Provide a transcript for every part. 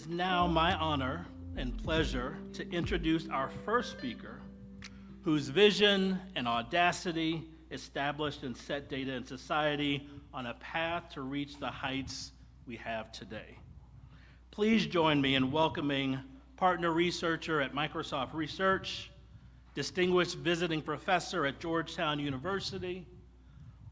now my honor and pleasure to introduce our first speaker, whose vision and audacity established and set data and society on a path to reach the heights we have today. Please join me in welcoming partner researcher at Microsoft Research, distinguished visiting professor at Georgetown University,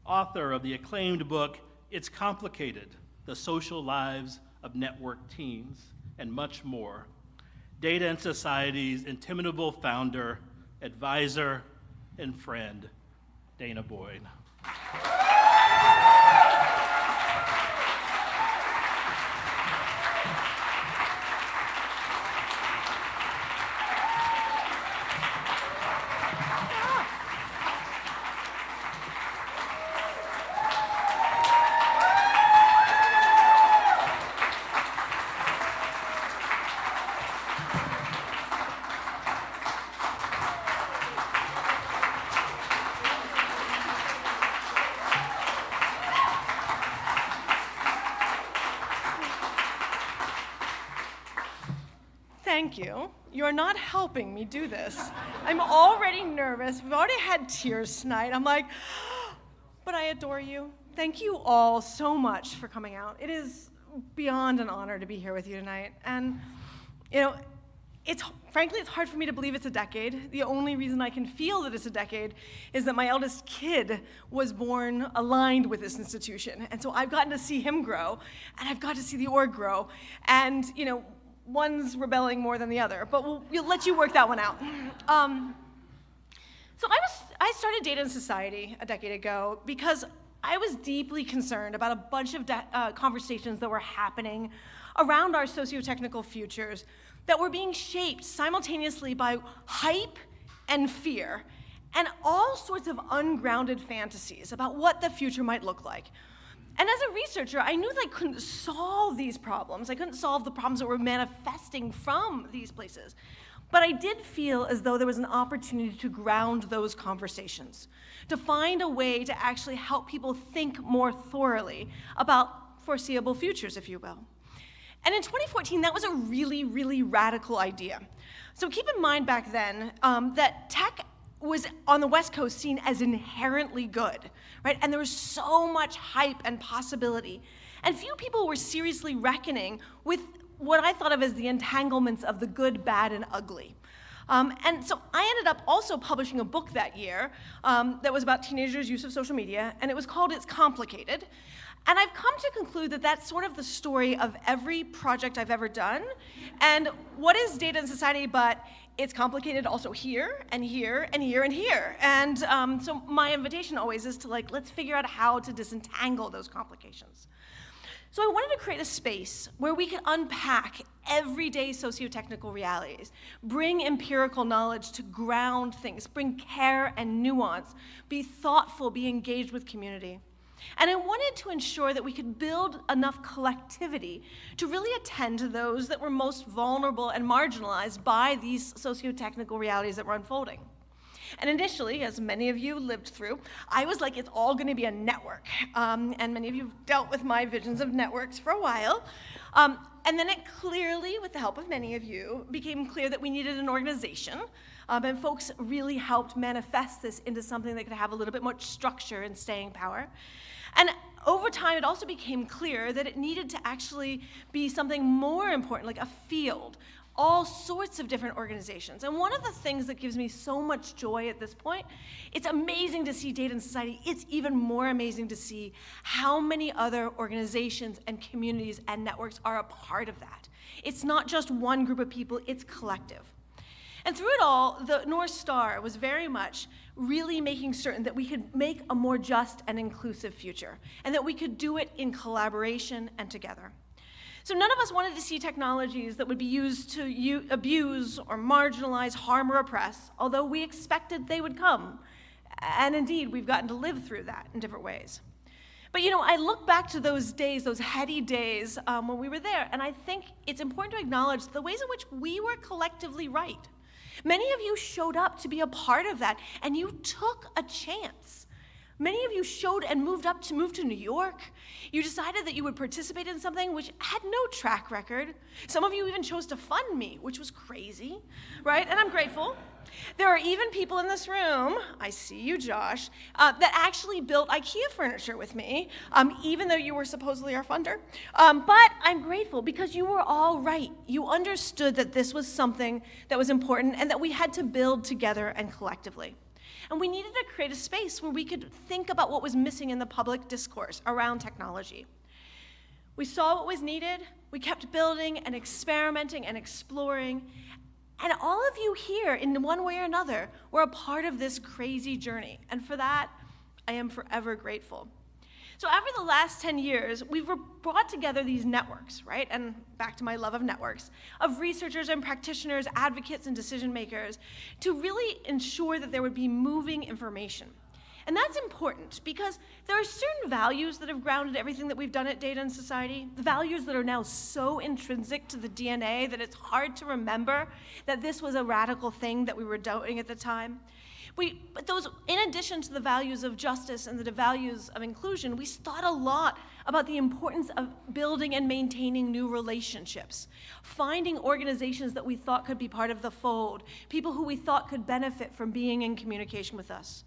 author of the acclaimed book, It's Complicated, The Social Lives of Network Teens, and much more, Data and Society's intimidable founder, advisor, and friend, danah Boyd. Thank you. You're not helping me do this. I'm already nervous. We've already had tears tonight. I'm like, but I adore you. Thank you all so much for coming out. It is beyond an honor to be here with you tonight. And, you know, frankly, it's hard for me to believe it's a decade. The only reason I can feel that it's a decade is that my eldest kid was born aligned with this institution. And so I've gotten to see him grow, and I've got to see the org grow. And, you know, one's rebelling more than the other, but we'll let you work that one out. So I started Data and Society a decade ago because I was deeply concerned about a bunch of conversations that were happening around our socio-technical futures that were being shaped simultaneously by hype and fear and all sorts of ungrounded fantasies about what the future might look like. And as a researcher, I knew that I couldn't solve these problems. I couldn't solve the problems that were manifesting from these places. But I did feel as though there was an opportunity to ground those conversations, to find a way to actually help people think more thoroughly about foreseeable futures, if you will. And in 2014, that was a really, really radical idea. So keep in mind back then that tech was on the West Coast seen as inherently good, right? And there was so much hype and possibility. And few people were seriously reckoning with what I thought of as the entanglements of the good, bad, and ugly. And so I ended up also publishing a book that year that was about teenagers' use of social media, and it was called It's Complicated. And I've come to conclude that that's sort of the story of every project I've ever done. And what is Data and Society but it's complicated also here, and here, and here, and here. And so my invitation always is to let's figure out how to disentangle those complications. So I wanted to create a space where we could unpack everyday socio-technical realities, bring empirical knowledge to ground things, bring care and nuance, be thoughtful, be engaged with community. And I wanted to ensure that we could build enough collectivity to really attend to those that were most vulnerable and marginalized by these socio-technical realities that were unfolding. And initially, as many of you lived through, I was like, it's all going to be a network. And many of you have dealt with my visions of networks for a while. And then it clearly, with the help of many of you, became clear that we needed an organization. And folks really helped manifest this into something that could have a little bit more structure and staying power. And over time, it also became clear that it needed to actually be something more important, like a field, all sorts of different organizations. And one of the things that gives me so much joy at this point, it's amazing to see Data and Society. It's even more amazing to see how many other organizations and communities and networks are a part of that. It's not just one group of people, it's collective. And through it all, the North Star was very much really making certain that we could make a more just and inclusive future, and that we could do it in collaboration and together. So none of us wanted to see technologies that would be used to abuse or marginalize, harm, or oppress, although we expected they would come. And indeed, we've gotten to live through that in different ways. But you know, I look back to those days, those heady days when we were there, and I think it's important to acknowledge the ways in which we were collectively right. Many of you showed up to be a part of that, and you took a chance. Many of you showed and moved to New York. You decided that you would participate in something which had no track record. Some of you even chose to fund me, which was crazy, right? And I'm grateful. There are even people in this room, I see you, Josh, that actually built IKEA furniture with me, even though you were supposedly our funder. But I'm grateful because you were all right. You understood that this was something that was important and that we had to build together and collectively. And we needed to create a space where we could think about what was missing in the public discourse around technology. We saw what was needed, we kept building and experimenting and exploring, and all of you here, in one way or another, were a part of this crazy journey. And for that, I am forever grateful. So after the last 10 years, we've brought together these networks, right? And back to my love of networks, of researchers and practitioners, advocates and decision makers, to really ensure that there would be moving information. And that's important because there are certain values that have grounded everything that we've done at Data and Society, the values that are now so intrinsic to the DNA that it's hard to remember that this was a radical thing that we were doing at the time. But those, in addition to the values of justice and the values of inclusion, we thought a lot about the importance of building and maintaining new relationships, finding organizations that we thought could be part of the fold, people who we thought could benefit from being in communication with us.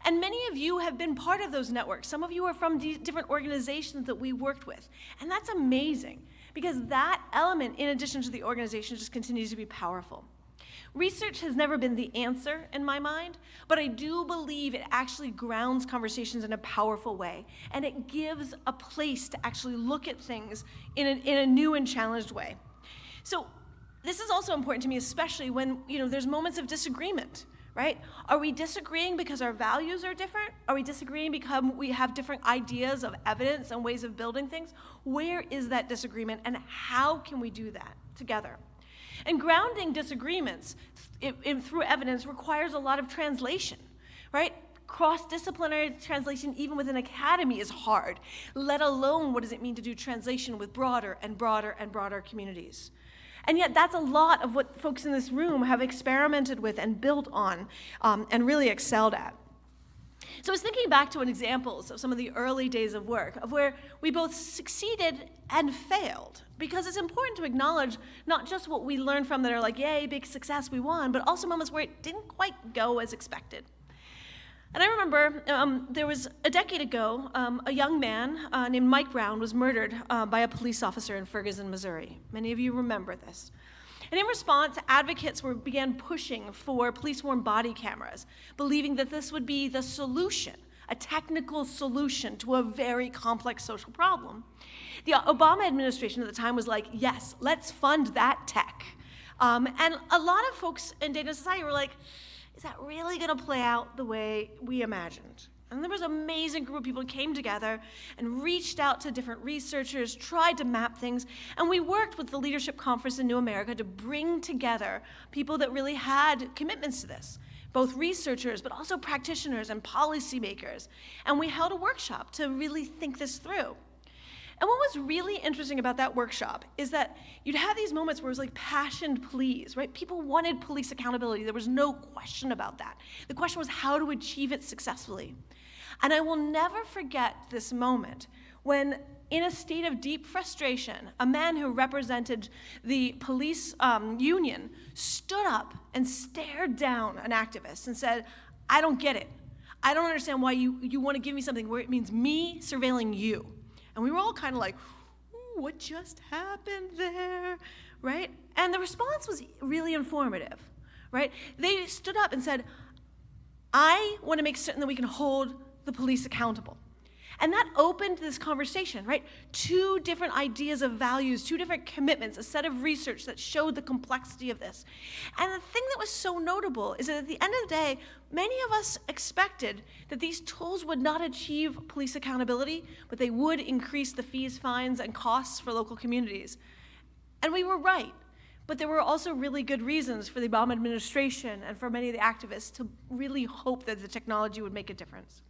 And many of you have been part of those networks. Some of you are from different organizations that we worked with. And that's amazing, because that element, in addition to the organization, just continues to be powerful. Research has never been the answer in my mind, but I do believe it actually grounds conversations in a powerful way, and it gives a place to actually look at things in a new and challenged way. So this is also important to me, especially when there's moments of disagreement, right? Are we disagreeing because our values are different? Are we disagreeing because we have different ideas of evidence and ways of building things? Where is that disagreement, and how can we do that together? And grounding disagreements through evidence requires a lot of translation, right? Cross-disciplinary translation, even with an academy, is hard, let alone what does it mean to do translation with broader and broader and broader communities. And yet that's a lot of what folks in this room have experimented with and built on and really excelled at. So I was thinking back to examples of some of the early days of work, of where we both succeeded and failed, because it's important to acknowledge not just what we learned from that are like, yay, big success, we won, but also moments where it didn't quite go as expected. And I remember there was a decade ago, a young man named Mike Brown was murdered by a police officer in Ferguson, Missouri. Many of you remember this. And in response, advocates began pushing for police-worn body cameras, believing that this would be the solution, a technical solution to a very complex social problem. The Obama administration at the time was like, yes, let's fund that tech. And a lot of folks in Data and Society were like, is that really going to play out the way we imagined? And there was an amazing group of people who came together and reached out to different researchers, tried to map things, and we worked with the Leadership Conference in New America to bring together people that really had commitments to this, both researchers, but also practitioners and policymakers. And we held a workshop to really think this through. And what was really interesting about that workshop is that you'd have these moments where it was like passionate pleas, right? People wanted police accountability. There was no question about that. The question was how to achieve it successfully. And I will never forget this moment when, in a state of deep frustration, a man who represented the police union stood up and stared down an activist and said, I don't get it. I don't understand why you want to give me something where it means me surveilling you. And we were all kind of like, ooh, what just happened there, right? And the response was really informative, right? They stood up and said, I want to make certain that we can hold the police accountable. And that opened this conversation, right? Two different ideas of values, two different commitments, a set of research that showed the complexity of this. And the thing that was so notable is that at the end of the day, many of us expected that these tools would not achieve police accountability, but they would increase the fees, fines, and costs for local communities. And we were right. But there were also really good reasons for the Obama administration and for many of the activists to really hope that the technology would make a difference.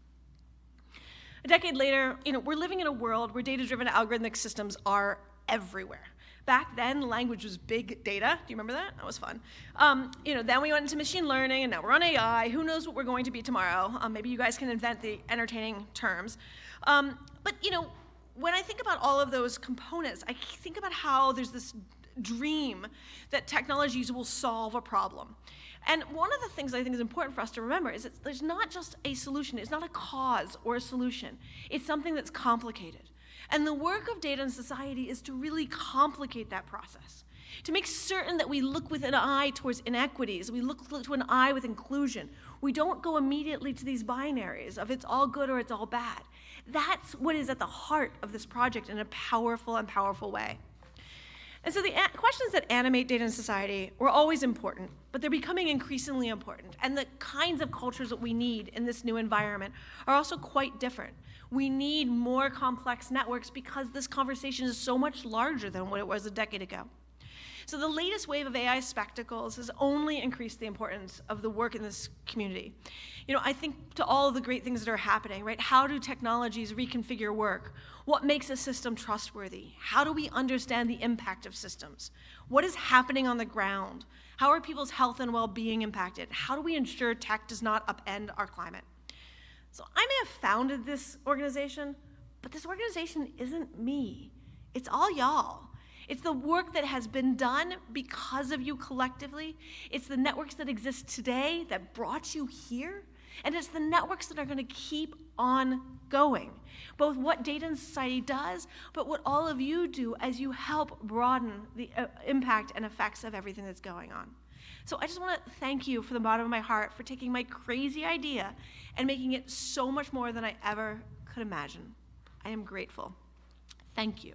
A decade later, we're living in a world where data-driven algorithmic systems are everywhere. Back then, language was big data. Do you remember that? That was fun. Then we went into machine learning, and now we're on AI. Who knows what we're going to be tomorrow? Maybe you guys can invent the entertaining terms. When I think about all of those components, I think about how there's this dream that technologies will solve a problem. And one of the things I think is important for us to remember is that there's not just a solution. It's not a cause or a solution. It's something that's complicated. And the work of data and society is to really complicate that process, to make certain that we look with an eye towards inequities, we look to an eye with inclusion. We don't go immediately to these binaries of it's all good or it's all bad. That's what is at the heart of this project in a powerful and powerful way. And so the questions that animate data and society were always important, but they're becoming increasingly important. And the kinds of cultures that we need in this new environment are also quite different. We need more complex networks because this conversation is so much larger than what it was a decade ago. So the latest wave of AI spectacles has only increased the importance of the work in this community. I think to all of the great things that are happening, right? How do technologies reconfigure work? What makes a system trustworthy? How do we understand the impact of systems? What is happening on the ground? How are people's health and well-being impacted? How do we ensure tech does not upend our climate? So I may have founded this organization, but this organization isn't me. It's all y'all. It's the work that has been done because of you collectively. It's the networks that exist today that brought you here. And it's the networks that are going to keep on going. Both what data and society does, but what all of you do as you help broaden the impact and effects of everything that's going on. So I just want to thank you from the bottom of my heart for taking my crazy idea and making it so much more than I ever could imagine. I am grateful. Thank you.